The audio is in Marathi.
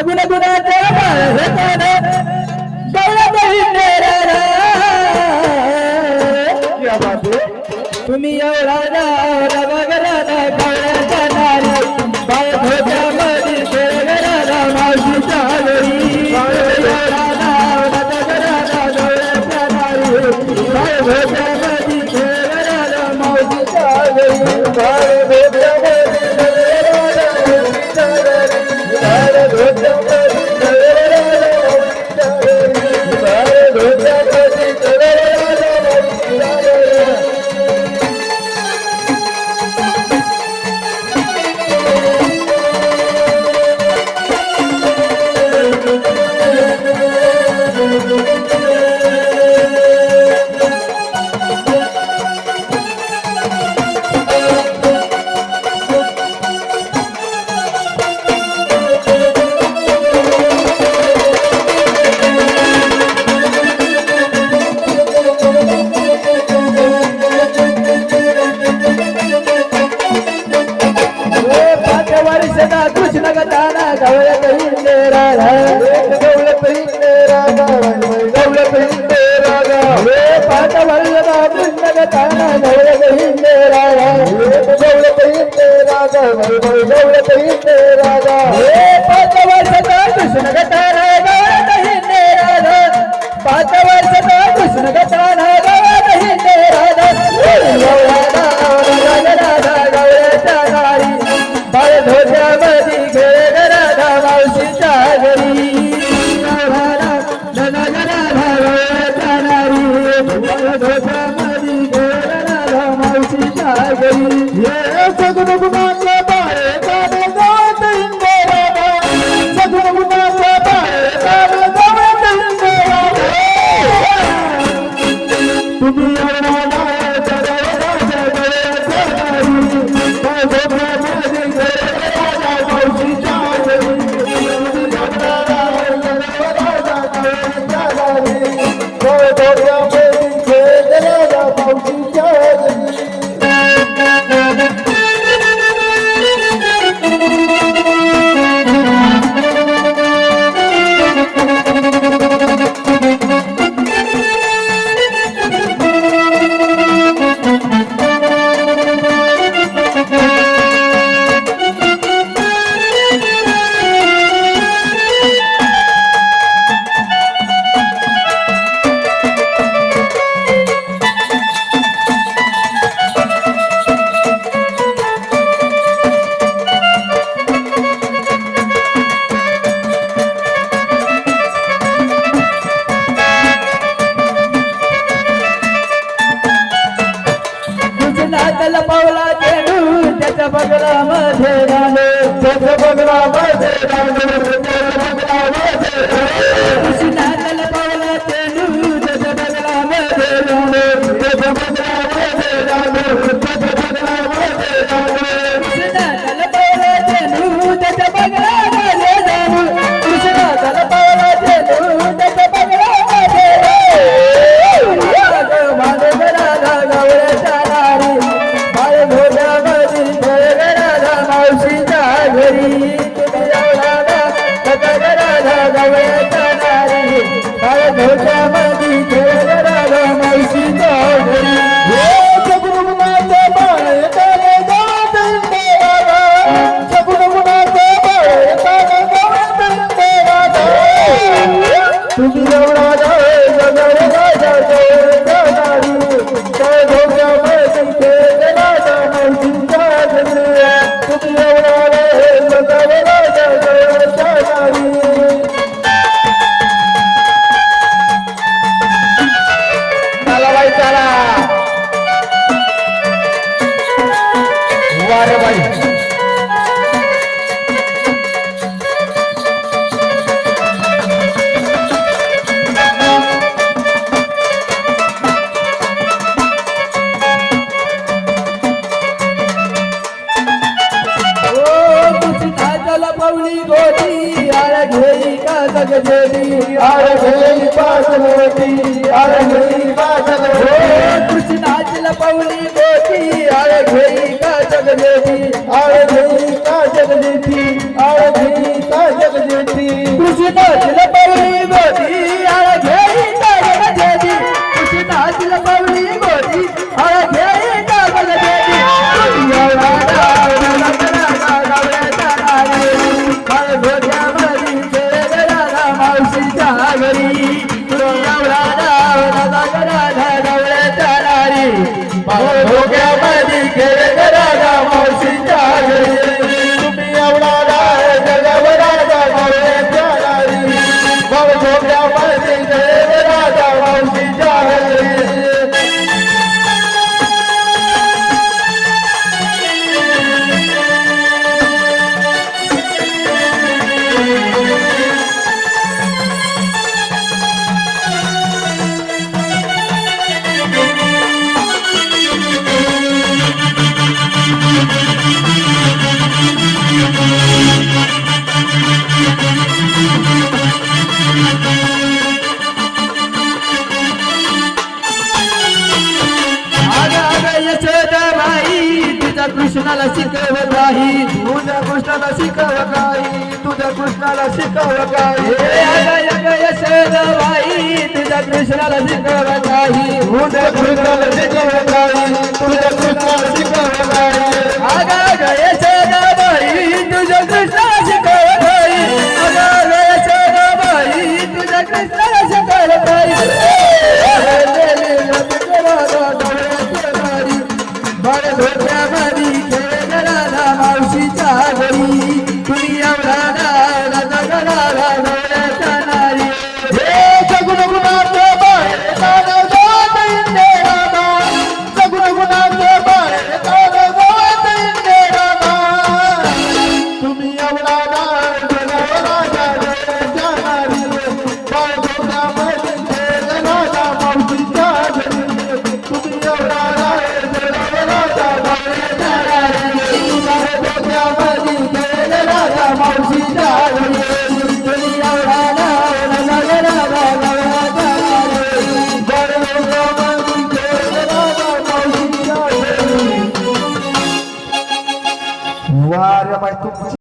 गुणगुणाच्या बाळाने गौरवही नेराला क्या बात है तुम्ही एवढा रावला बघराला गवळ्याच्या नारी बाळ धोक्यामध्ये खेळगराला मावशीच्या घरी एवढा रावला बघराला गवळ्याच्या नारी बाळ धोक्यामध्ये खेळगराला मावशीच्या घरी बाळ धोक्यामध्ये खेळगराला मावशीच्या घरी बाळ धोक्यामध्ये खेळगराला मावशीच्या घरी बाळ धोक्यामध्ये खेळगराला मावशीच्या घरी गवळत हिंदेरा गवळत हिंदेरा गवळत हिंदेरा पाच वर्षदा कृष्णगताना गवळत हिंदेरा गवळत हिंदेरा गवळत हिंदेरा पाच वर्षदा कृष्णगताना गवळत हिंदेरा पाच वर्षदा कृष्णगताना गवळत हिंदेरा गवळ्याच्या नारी बाळ धोक्यामध्ये खेळ राधा मावशीच्या घरी गवळ्याच्या नारी बाळ धोक्यामध्ये खेळ राधा मावशीच्या घरी सगुणाचा बाळे गाणे गावत हिंदेरा सगुणाचा बाळे गाणे गावत हिंदेरा तुम्ही पावला चेडू त्याच्या बगलामध्ये राहणे त्याच्या बगलामध्ये कृष्णाला पावला चेडू त्याच्या बगलामध्ये राहणे त्याच्या बगलामध्ये कृष्णाला पावला चेडू त्याच्या बगलामध्ये राहू कृष्णाला पावला चेडू त्याच्या बगलामध्ये राधा गवळ्याच्या नारी बाळ धोक्यामध्ये खेळ राधा मावशीच्या घरी तुम्ही राधा गवळ्याच्या नारी बाळ धोक्यामध्ये खेळ राधा मावशीच्या घरी सगुणाचा बाळे गाणे गावत हिंदेरा सगुणाचा बाळे गाणे गावत हिंदेरा तुम्ही एवढा पावली गोटी आर घेई का जगजेती आर घेई पासलोटी आर घेई पासलोटी कृष्णाची पावली गोटी आर घेई का जगजेती आर घेई का जगजेती आर घेई का जगजेती काही तुझ्या कृष्णाला शिकव काही तुझ्या कृष्णाला शिकव काही यशोदाबाई तुझ्या कृष्णाला शिकव काही तुझ्या कृष्णाला शिकव काही तुझ्या कृष्णाला शिकव काही